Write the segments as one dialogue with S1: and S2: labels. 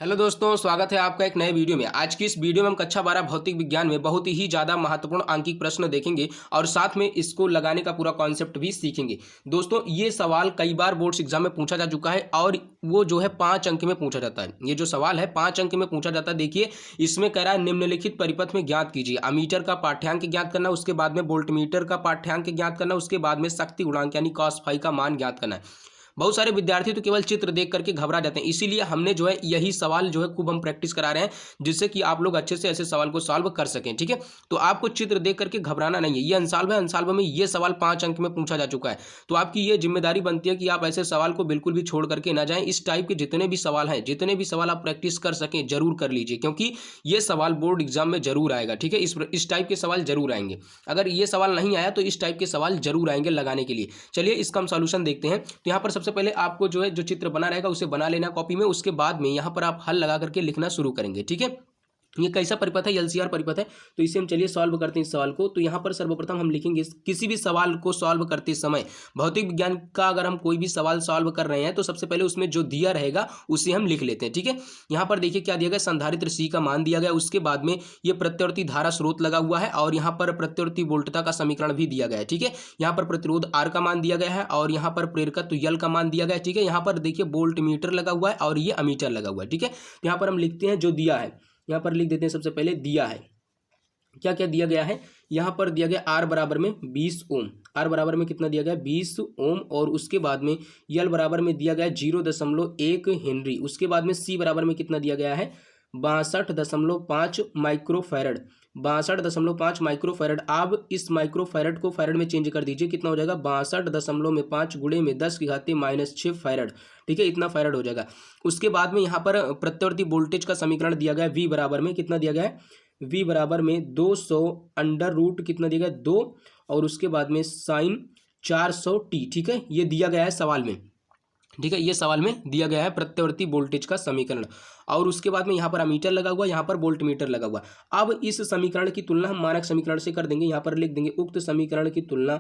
S1: Hello दोस्तों, स्वागत है आपका एक नए वीडियो में। आज की इस वीडियो में हम कक्षा 12 भौतिक विज्ञान में बहुत ही ज़्यादा महत्वपूर्ण आंकिक प्रश्न देखेंगे और साथ में इसको लगाने का पूरा कॉन्सेप्ट भी सीखेंगे। दोस्तों, ये सवाल कई बार बोर्ड्स एग्जाम में पूछा जा चुका है और वो जो है 5 अंक में पूछा जाता है। ये जो सवाल है 5 अंक में पूछा जाता है। देखिए, इसमें कह रहा है निम्नलिखित परिपथ में ज्ञात कीजिए। अमीटर का पाठ्यांक ज्ञात करना, उसके बाद में वोल्टमीटर का पाठ्यांक ज्ञात करना, उसके बाद में शक्ति गुणांक यानी cos फाई का मान ज्ञात करना है। बहुत सारे विद्यार्थी तो केवल चित्र देख करके घबरा जाते हैं, इसीलिए हमने जो है यही सवाल जो है खूब हम प्रैक्टिस करा रहे हैं, जिससे कि आप लोग अच्छे से ऐसे सवाल को सॉल्व कर सकें। ठीक है, तो आपको चित्र देख करके घबराना नहीं है। ये अनसॉल्व है, अनसॉल्व में ये सवाल 5 अंक में पूछा जा चुका है। तो आपकी ये जिम्मेदारी बनती है कि आप ऐसे सवाल को बिल्कुल भी छोड़ करके ना जाएं। इस टाइप के जितने भी सवाल हैं, जितने भी सवाल आप प्रैक्टिस कर सकें जरूर कर लीजिए, क्योंकि ये सवाल बोर्ड एग्जाम में जरूर आएगा। ठीक है, इस टाइप के सवाल जरूर आएंगे। अगर ये सवाल नहीं आया तो इस टाइप के सवाल जरूर आएंगे लगाने के लिए। चलिए इसका हम सॉल्यूशन देखते हैं। तो यहाँ पर सबसे पहले आपको जो है जो चित्र बना रहेगा उसे बना लेना कॉपी में। उसके बाद में यहाँ पर आप हल लगा करके लिखना शुरू करेंगे। ठीक है, ये कैसा परिपथ है? एलसीआर परिपथ है। तो इसे हम चलिए सॉल्व करते हैं इस सवाल को। तो यहाँ पर सर्वप्रथम हम लिखेंगे किसी भी सवाल को सॉल्व करते समय, भौतिक विज्ञान का अगर हम कोई भी सवाल सॉल्व कर रहे हैं तो सबसे पहले उसमें जो दिया रहेगा उसे हम लिख लेते हैं। ठीक है, यहाँ पर देखिए क्या दिया गया, संधारित्र सी का मान दिया गया। उसके बाद में ये प्रत्यावर्ती धारा स्रोत लगा हुआ है और यहाँ पर प्रत्यावर्ती वोल्टता का समीकरण भी दिया गया है। ठीक है, यहाँ पर प्रतिरोध आर का मान दिया गया है और यहाँ पर प्रेरकत्व यल का मान दिया गया है। ठीक है, यहाँ पर देखिए वोल्ट मीटर लगा हुआ है और ये अमीटर लगा हुआ है। ठीक है, तो यहाँ पर हम लिखते हैं जो दिया है, यहाँ पर लिख देते हैं। सबसे पहले दिया है, क्या क्या दिया गया है, यहाँ पर दिया गया आर बराबर में 20 ओम। आर बराबर में कितना दिया गया, 20 ओम। और उसके बाद में यल बराबर में दिया गया 0.1 हेनरी। उसके बाद में सी बराबर में कितना दिया गया है, 62.5 माइक्रोफैरड। 62.5 माइक्रोफैरड। आप इस माइक्रोफैरड को फैरड में चेंज कर दीजिए, कितना हो जाएगा, 62.5 गुणे में 10⁻⁶ फैरड। ठीक है, इतना फैरड हो जाएगा। उसके बाद में यहाँ पर प्रत्यावर्ती वोल्टेज का समीकरण दिया गया है, वी बराबर में कितना दिया गया है, वी बराबर में 200 अंडर रूट कितना दिया गया, 2, और उसके बाद में साइन 400t। ठीक है, ये दिया गया है सवाल में। ठीक है, ये सवाल में दिया गया है प्रत्यावर्ती वोल्टेज का समीकरण। और उसके बाद में यहाँ पर अमीटर लगा हुआ, यहाँ पर वोल्ट मीटर लगा हुआ। अब इस समीकरण की तुलना हम मानक समीकरण से कर देंगे। यहाँ पर लिख देंगे उक्त समीकरण की तुलना,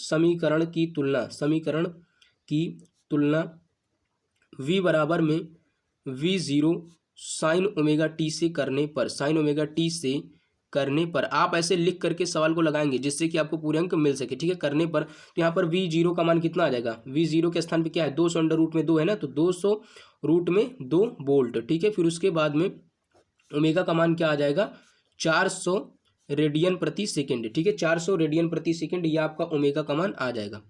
S1: समीकरण की तुलना v बराबर में v0 साइन ओमेगा टी से करने पर आप ऐसे लिख करके सवाल को लगाएंगे, जिससे कि आपको पूरे अंक मिल सके। ठीक है, करने पर तो यहाँ पर v0 का मान कितना आ जाएगा, v0 के स्थान पे क्या है, 200 अंडर रूट में 2 है ना, तो 200 रूट में 2 वोल्ट। ठीक है, फिर उसके बाद में ओमेगा का मान क्या आ जाएगा, 400 रेडियन प्रति सेकेंड। ठीक है, 400 रेडियन प्रति सेकेंड, ये आपका ओमेगा का मान आ जाएगा,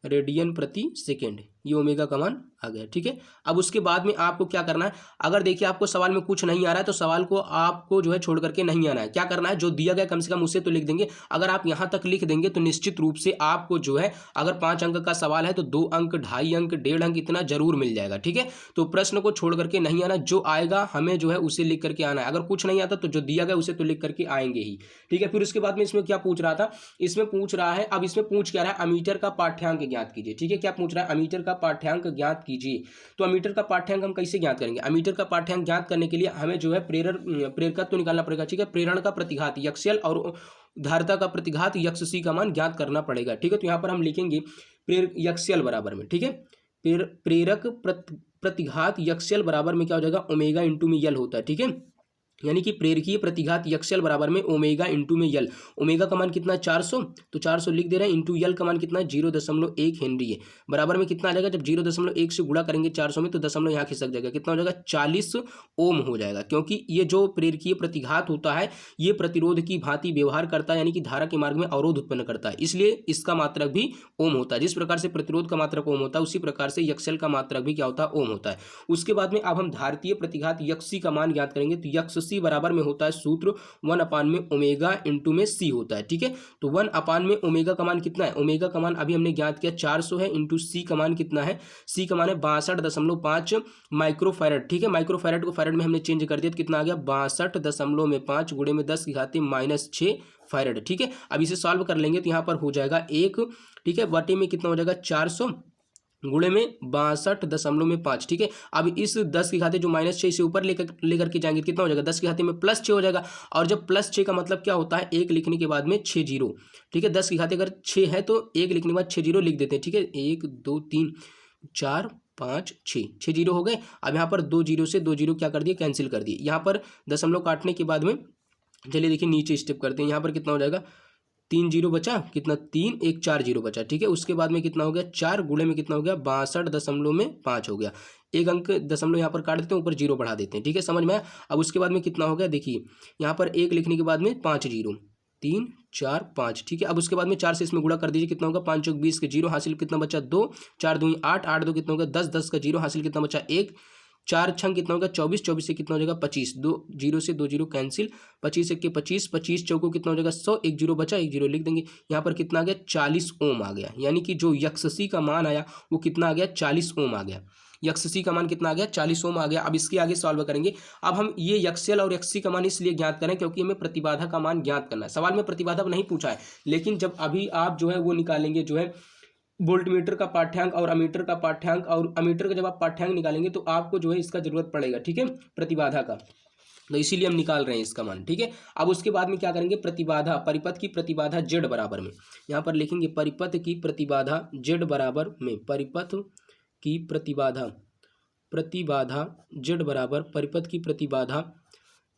S1: रेडियन प्रति सेकेंड, ये ओमेगा का मान आ गया। ठीक है, अब उसके बाद में आपको क्या करना है, अगर देखिए आपको सवाल में कुछ नहीं आ रहा है तो सवाल को आपको जो है छोड़ करके नहीं आना है। क्या करना है, जो दिया गया कम से कम उसे तो लिख देंगे। अगर आप यहाँ तक लिख देंगे तो निश्चित रूप से आपको जो है, अगर 5 अंक का सवाल है तो 2 अंक, 2.5 अंक, 1.5 अंक इतना जरूर मिल जाएगा। ठीक है, तो प्रश्न को छोड़ करके नहीं आना, जो आएगा हमें जो है उसे लिख करके आना है। अगर कुछ नहीं आता तो जो दिया गया उसे तो लिख करके आएंगे ही। ठीक है, फिर उसके बाद में इसमें क्या पूछ रहा था, इसमें पूछ रहा है, अब इसमें पूछ क्या रहा है, अमीटर का पाठ्यांक ज्ञात कीजिए। ठीक है, क्या पूछ रहा है, अमीटर का पाठ्यांक ज्ञात कीजिए। तो अमीटर का पाठ्यांक हम कैसे ज्ञात करेंगे, अमीटर का पाठ्यांक ज्ञात करने के लिए हमें जो है प्रेरकत्व निकालना पड़ेगा। ठीक है, प्रेरण का प्रतिघात यक्ष्यल और धारिता का प्रतिघात यक्ष का मान ज्ञात करना पड़ेगा। ठीक है, तो यहाँ पर हम लिखेंगे यक्ष्यल बराबर में, ठीक है, प्रेरक प्रतिघात यक्ष्यल बराबर में क्या हो जाएगा, ओमेगा इंटू में यल होता है। ठीक है, यानी कि प्रेरकीय प्रतिघात यक्ष्यल बराबर में ओमेगा इंटू में यल। ओमेगा का मान कितना है, 400, तो 400 लिख दे रहे हैं, इंटू यल का मान कितना है, 0.1 हेनरी है। बराबर में कितना आ जाएगा, जब 0.1 से गुणा करेंगे 400 में तो दशमलव यहाँ खिसक जाएगा, कितना हो जाएगा, 40 ओम हो जाएगा। क्योंकि ये जो प्रेरकीय प्रतिघात होता है ये प्रतिरोध की भांति व्यवहार करता है, यानी कि धारा के मार्ग में अवरोध उत्पन्न करता है, इसलिए इसका मात्रक भी ओम होता है। जिस प्रकार से प्रतिरोध का मात्रक ओम होता है उसी प्रकार से यक्ष्यल का मात्रक भी क्या होता है, ओम होता है। उसके बाद में अब हम धारितीय प्रतिघात यक्ष का मान ज्ञात करेंगे। तो यक्ष सी बराबर में होता है सूत्र 1 में ओमेगा इंटू में सी होता है। ठीक है, तो 1 में ओमेगा का मान कितना है, ओमेगा का मान अभी हमने ज्ञात किया 400 है, इंटू सी का मान कितना है, सी का मान है 62.5 माइक्रोफैरड। ठीक है, माइक्रोफैरड को फैरड में हमने चेंज कर दिया तो कितना आ गया, 62.5 गुणे में 10⁻⁶ फैरड। ठीक है, अब इसे सॉल्व कर लेंगे तो यहाँ पर हो जाएगा 1, ठीक है, बटे में कितना हो जाएगा, 400 गुणे में 62.5। ठीक है, अब इस 10 के खाते जो -6 इसे ऊपर लेकर के जाएंगे, कितना हो जाएगा, 10 के खाते में +6 हो जाएगा। और जब +6 का मतलब क्या होता है, 1 लिखने के बाद में 6 जीरो। ठीक है, 10 के खाते अगर 6 है तो 1 लिखने के बाद 6 जीरो लिख देते हैं। ठीक है, 1 2 3 4 5 6 6 जीरो हो गए। अब यहाँ पर 2 जीरो से 2 जीरो क्या कर दिए, कैंसिल कर दिए। यहाँ पर दशमलव काटने के बाद में चलिए देखिए नीचे स्टेप करते हैं। यहाँ पर कितना हो जाएगा, 3 जीरो बचा, कितना 3 1 4 जीरो बचा, ठीक है। उसके बाद में कितना हो गया, 4 गुणे में कितना हो गया, 62.5 हो गया। एक अंक दशमलव यहाँ पर काट देते हैं, ऊपर जीरो बढ़ा देते हैं, ठीक है, समझ में आया। अब उसके बाद में कितना हो गया, देखिए यहाँ पर 1 लिखने के बाद में 5 जीरो, 3 4 5, ठीक है। अब उसके बाद में 4 से इसमें गुणा कर दीजिए, कितना होगा, 5 चौक 20 के जीरो हासिल कितना बचा 2, 4 दूनी 8, 8 दो कितना होगा 10, 10 का जीरो हासिल कितना बचा 1, 4 छंग कितना होगा 24, 24 से कितना हो जाएगा 25, 2 जीरो से 2 जीरो कैंसिल, 25 एक के 25, 25 चौको कितना हो जाएगा 100, एक जीरो बचा, एक जीरो लिख देंगे। यहाँ पर कितना आ गया 40 ओम आ गया, यानी कि जो यक्षसी का मान आया वो कितना आ गया 40 ओम आ गया। यक्षसी का मान कितना आ गया 40 ओम आ गया। अब इसके आगे सॉल्व करेंगे। अब हम ये यक्षल और यक्षसी का मान इसलिए ज्ञात करें क्योंकि हमें प्रतिबाधा का मान ज्ञात करना है। सवाल में प्रतिबाधा नहीं पूछा है, लेकिन जब अभी आप जो है वो निकालेंगे, जो है वोल्टमीटर का पाठ्यांक और अमीटर का पाठ्यांक, और अमीटर का जब आप पाठ्यांक निकालेंगे तो आपको जो है इसका जरूरत पड़ेगा, ठीक है, प्रतिबाधा का, तो इसीलिए हम निकाल रहे हैं इसका मान, ठीक है। अब उसके बाद में क्या करेंगे, प्रतिबाधा, परिपथ की प्रतिबाधा जेड बराबर में, यहाँ पर लिखेंगे परिपथ की प्रतिबाधा जेड बराबर में, परिपथ की प्रतिबाधा जेड बराबर, परिपथ की प्रतिबाधा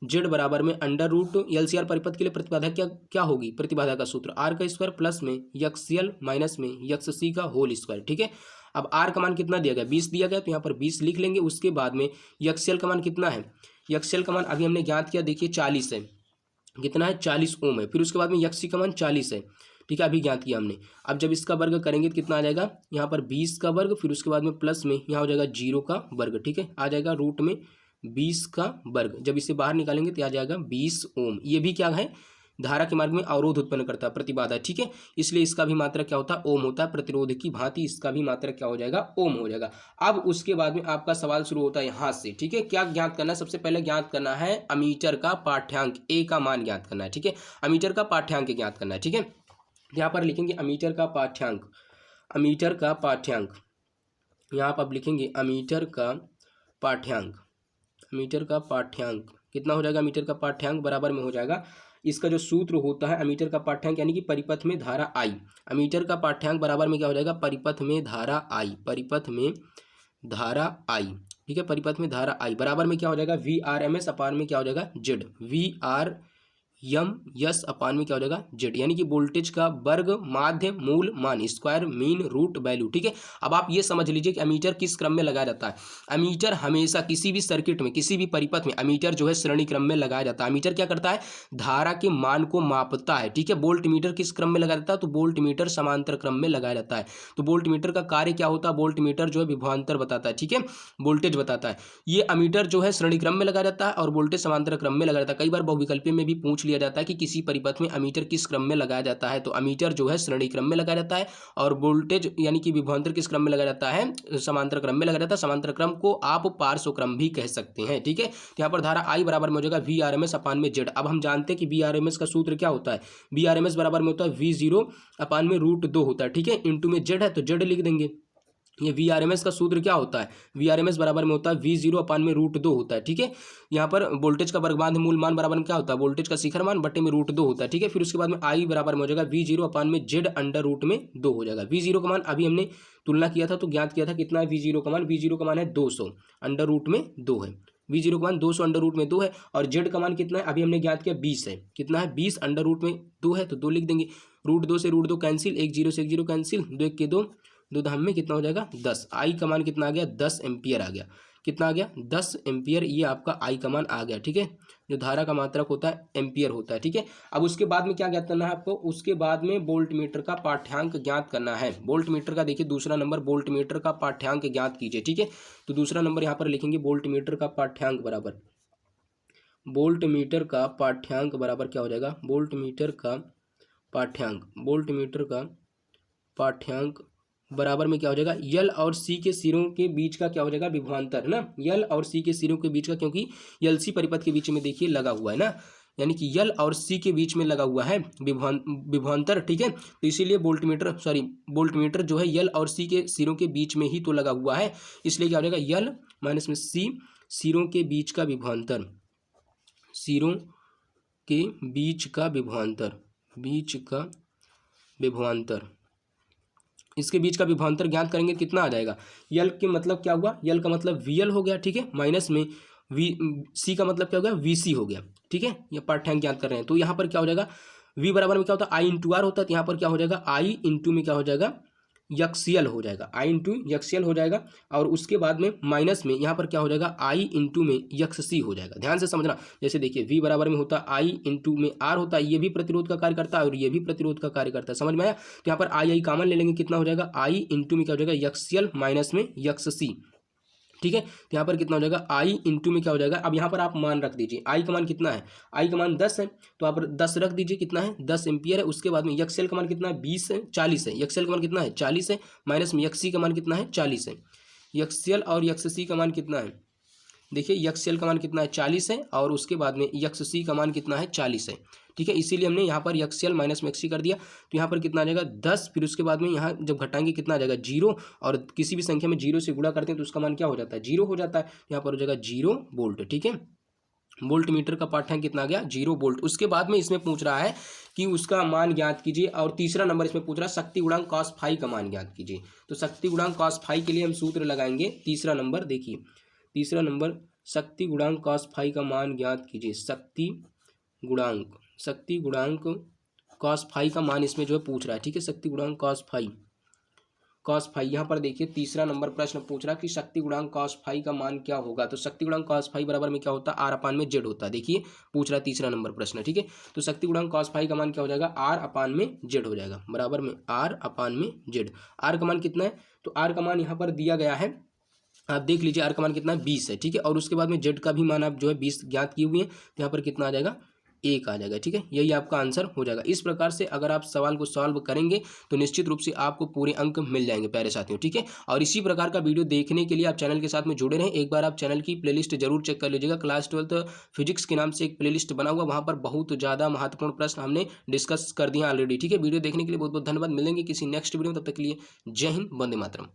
S1: जेड बराबर में अंडर रूट एलसीआर परिपथ के लिए प्रतिबाधा क्या होगी, प्रतिबाधा का सूत्र आर का स्क्वायर प्लस में यक्सएल माइनस में यक्ससी का होल स्क्वायर, ठीक है। अब आर का मान कितना दिया गया 20 दिया गया, तो यहाँ पर 20 लिख लेंगे। उसके बाद में यक्सएल का मान कितना है, यक्सएल का मान अभी हमने ज्ञात किया, देखिए 40 है, कितना है 40 ओम है। फिर उसके बाद में यक्सी का मान 40 है, ठीक है, अभी ज्ञात किया हमने। अब जब इसका वर्ग करेंगे तो कितना आ जाएगा, यहाँ पर 20 का वर्ग, फिर उसके बाद में प्लस में यहाँ हो जाएगा 0 का वर्ग, ठीक है, आ जाएगा रूट में 20 का वर्ग। जब इसे बाहर निकालेंगे तो आ जाएगा 20 ओम। ये भी क्या है, धारा के मार्ग में अवरोध उत्पन्न करता है, प्रतिबाधा, ठीक है, इसलिए इसका भी मात्रा क्या होता है, ओम होता है। प्रतिरोध की भांति इसका भी मात्रा क्या हो जाएगा, ओम हो जाएगा। अब उसके बाद में आपका सवाल शुरू होता है यहाँ से, ठीक है। क्या ज्ञात करना है, सबसे पहले ज्ञात करना है अमीटर का पाठ्यांक, ए का मान ज्ञात करना है, ठीक है, अमीटर का पाठ्यांक ज्ञात करना है, ठीक है। यहाँ पर लिखेंगे अमीटर का पाठ्यांक, अमीटर का पाठ्यांक, यहाँ पर आप लिखेंगे अमीटर का पाठ्यांक, मीटर का पाठ्यांक कितना हो जाएगा, मीटर का पाठ्यांक बराबर में हो जाएगा, इसका जो सूत्र होता है अमीटर का पाठ्यांक यानी कि परिपथ में धारा आई, अमीटर का पाठ्यांक बराबर में क्या हो जाएगा, परिपथ में धारा आई, परिपथ में धारा आई, ठीक है, परिपथ में धारा आई बराबर में क्या हो जाएगा, वी आर एम एस अपान में क्या हो जाएगा Z, V R M S अपान में क्या हो जाएगा जेड, यानी कि वोल्टेज का वर्ग माध्य मूल मान स्क्वायर मीन रूट वैल्यू, ठीक है। अब आप ये समझ लीजिए कि अमीटर किस क्रम में लगाया जाता है। अमीटर हमेशा किसी भी सर्किट में, किसी भी परिपथ में अमीटर जो है श्रेणी क्रम में लगाया जाता है। अमीटर क्या करता है, धारा के मान को मापता है, ठीक है। वोल्ट मीटर किस क्रम में लगाया जाता है, तो वोल्ट मीटर समांतर क्रम में लगाया जाता है। तो वोल्ट मीटर का कार्य क्या होता है, वोल्ट मीटर जो है विभवांतर बताता है, ठीक है, वोल्टेज बताता है। ये अमीटर जो है श्रेणी क्रम में लगाया जाता है और वोल्टेज समांतर क्रम में लगाया जाता है। कई बार बहुविकल्पी में भी पूछ लिया जाता है कि किसी परिपथ में अमीटर किस क्रम में लगाया जाता है, तो अमीटर जो है श्रेणी क्रम में लगाया जाता है और वोल्टेज यानी कि विभवांतर किस क्रम में लगाया जाता है, समांतर क्रम में लगाया जाता है। समांतर क्रम को आप पार्श्व क्रम भी कह सकते हैं, ठीक है। तो यहाँ पर धारा आई बराबर में हो जाएगा वी आर एम एस अपान में जेड। अब हम जानते हैं कि वी आर एम एस का सूत्र क्या होता है, वी आर एम एस बराबर में होता है वी जीरो अपान में रूट 2 होता है, ठीक है, इंटू में जेड है तो जेड लिख देंगे। ये वी आर एम एस का सूत्र क्या होता है, वी आर एम एस बराबर में होता है वी जीरो अपान में रूट 2 होता है, ठीक है। यहाँ पर वोल्टेज का वर्गमान मूल मान बराबर में क्या होता है, वोल्टेज का शिखर मान बटे में रूट 2 होता है, ठीक है। फिर उसके बाद में आई बराबर में हो जाएगा वी जीरो अपान में जेड अंडर रूट में 2 हो जाएगा। वी जीरो का मान अभी हमने तुलना किया था तो ज्ञात किया था कितना है वी जीरो का मान, वी जीरो का मान है 200 अंडर रूट में 2 है, वी जीरो का मान 200 अंडर रूट में 2 है। और जेड का मान कितना है अभी हमने ज्ञात किया 20 है, कितना है 20 अंडर रूट में 2 है तो 2 लिख देंगे। रूट 2 से रूट 2 कैंसिल, एक जीरो से एक जीरो कैंसिल, 2 1 के 2, 2 धाम में कितना हो जाएगा 10। आई का मान कितना आ गया 10 एम्पियर आ गया, कितना आ गया 10 एम्पियर, ये आपका आई का मान आ गया, ठीक है। जो धारा का मात्रक होता है एम्पियर होता है, ठीक है। अब उसके बाद में क्या ज्ञात करना है आपको, उसके बाद में वोल्ट मीटर का पाठ्यांक ज्ञात करना है। वोल्ट मीटर का देखिए दूसरा नंबर, वोल्ट मीटर का पाठ्यांक ज्ञात कीजिए, ठीक है। तो दूसरा नंबर यहाँ पर लिखेंगे वोल्ट मीटर का पाठ्यांक बराबर, वोल्ट मीटर का पाठ्यांक बराबर क्या हो जाएगा, वोल्ट मीटर का पाठ्यांक, वोल्ट मीटर का पाठ्यांक बराबर में क्या हो जाएगा, यल और सी के सिरों के बीच का क्या हो जाएगा विभवांतर, ना, यल और सी के सिरों के बीच का, क्योंकि यल सी परिपथ के बीच में देखिए लगा हुआ है ना, यानी कि यल और सी के बीच में लगा हुआ है विभवांतर, ठीक है। तो इसीलिए वोल्ट मीटर जो है यल और सी के सिरों के बीच में ही तो लगा हुआ है, इसलिए क्या हो जाएगा यल माइनस में सी, सिरों के बीच का विभवांतर, सिरों के बीच का विभवांतर, बीच का विभवांतर, इसके बीच का विभवांतर ज्ञात करेंगे कितना आ जाएगा। यल के मतलब क्या हुआ, यल का मतलब वी एल हो गया, ठीक है, माइनस में वी सी का मतलब क्या हो गया, वी सी हो गया, ठीक है। ये पाठ्यांक ज्ञात कर रहे हैं तो यहाँ पर क्या हो जाएगा, वी बराबर में क्या होता है आई इंटू आर होता है, तो यहाँ पर क्या हो जाएगा आई इंटू में क्या हो जाएगा यक्सियल हो जाएगा, आई इंटू यक्सियल हो जाएगा। और उसके बाद में माइनस में यहाँ पर क्या हो जाएगा आई इंटू में यक्स सी हो जाएगा। ध्यान से समझना, जैसे देखिए वी बराबर में होता है आई इंटू में आर होता है, ये भी प्रतिरोध का कार्य करता है और ये भी प्रतिरोध का कार्य करता है, समझ में आया। तो यहाँ पर आई कॉमन ले लेंगे, कितना हो जाएगा आई इंटू में क्या हो जाएगा यक्सियल माइनस में यक्स सी, ठीक है। तो यहाँ पर कितना हो जाएगा आई इंटू में क्या हो जाएगा, अब यहाँ पर आप मान रख दीजिए, आई का मान कितना है, आई का मान 10 है, तो आप 10 रख दीजिए, कितना है 10 एम्पियर है। उसके बाद में यक्सेल का मान कितना है 20 है, 40 है, यक्सेल का मान कितना है 40 है, माइनस में यक्सी का मान कितना है 40 है। यक्सेल और यक्सी का मान कितना है, देखिए यक्सेल का मान कितना है 40 है और उसके बाद में यक्स सी का मान कितना है 40 है, ठीक है। इसीलिए हमने यहाँ पर यक्सेल माइनस में यक्सी कर दिया, तो यहाँ पर कितना आ जाएगा 10, फिर उसके बाद में यहाँ जब घटाएंगे कितना आ जाएगा 0, और किसी भी संख्या में 0 से गुणा करते हैं तो उसका मान क्या हो जाता है 0 हो जाता है, यहाँ पर हो जाएगा 0 वोल्ट, ठीक है। वोल्ट मीटर का पाठ्यांक कितना आ गया 0 वोल्ट। उसके बाद में इसमें पूछ रहा है कि उसका मान ज्ञात कीजिए, और तीसरा नंबर इसमें पूछ रहा है शक्ति गुणांक cos फाई का मान ज्ञात कीजिए। तो शक्ति गुणांक cos फाई के लिए हम सूत्र लगाएंगे, तीसरा नंबर देखिए, तीसरा नंबर शक्ति गुणांक cos फाई का मान ज्ञात कीजिए। शक्ति गुणांक cos फाई का मान इसमें जो है पूछ रहा है, ठीक है। शक्ति गुणांक cos फाई यहाँ पर देखिए तीसरा नंबर प्रश्न पूछ रहा है कि शक्ति गुणांक cos फाई का मान क्या होगा। तो शक्ति गुणांक cos फाई बराबर में क्या होता है आर अपान में जेड होता है, देखिए पूछ रहा है तीसरा नंबर प्रश्न, ठीक है। तो शक्ति गुणांक cos फाई का मान क्या हो जाएगा आर अपान में जेड हो जाएगा, बराबर में आर अपान में जेड। आर का मान कितना है, तो आर का मान यहाँ पर दिया गया है, आप देख लीजिए आर का मान कितना है 20 है, ठीक है। और उसके बाद में जेड का भी मान आप जो है 20 ज्ञात किए हुए हैं, तो यहाँ पर कितना आ जाएगा 1 आ जाएगा, ठीक है। यही आपका आंसर हो जाएगा। इस प्रकार से अगर आप सवाल को सॉल्व करेंगे तो निश्चित रूप से आपको पूरे अंक मिल जाएंगे प्यारे साथियों, ठीक है। और इसी प्रकार का वीडियो देखने के लिए आप चैनल के साथ में जुड़े रहें। एक बार आप चैनल की प्लेलिस्ट जरूर चेक कर लीजिएगा, क्लास 12 फिजिक्स के नाम से एक प्लेलिस्ट बना हुआ, वहाँ पर बहुत ज़्यादा महत्वपूर्ण प्रश्न हमने डिस्कस कर दिया ऑलरेडी, ठीक है। वीडियो देखने के लिए बहुत बहुत धन्यवाद। मिलेंगे किसी नेक्स्ट वीडियो में, तब तक के लिए जय हिंद, वंदे मातरम।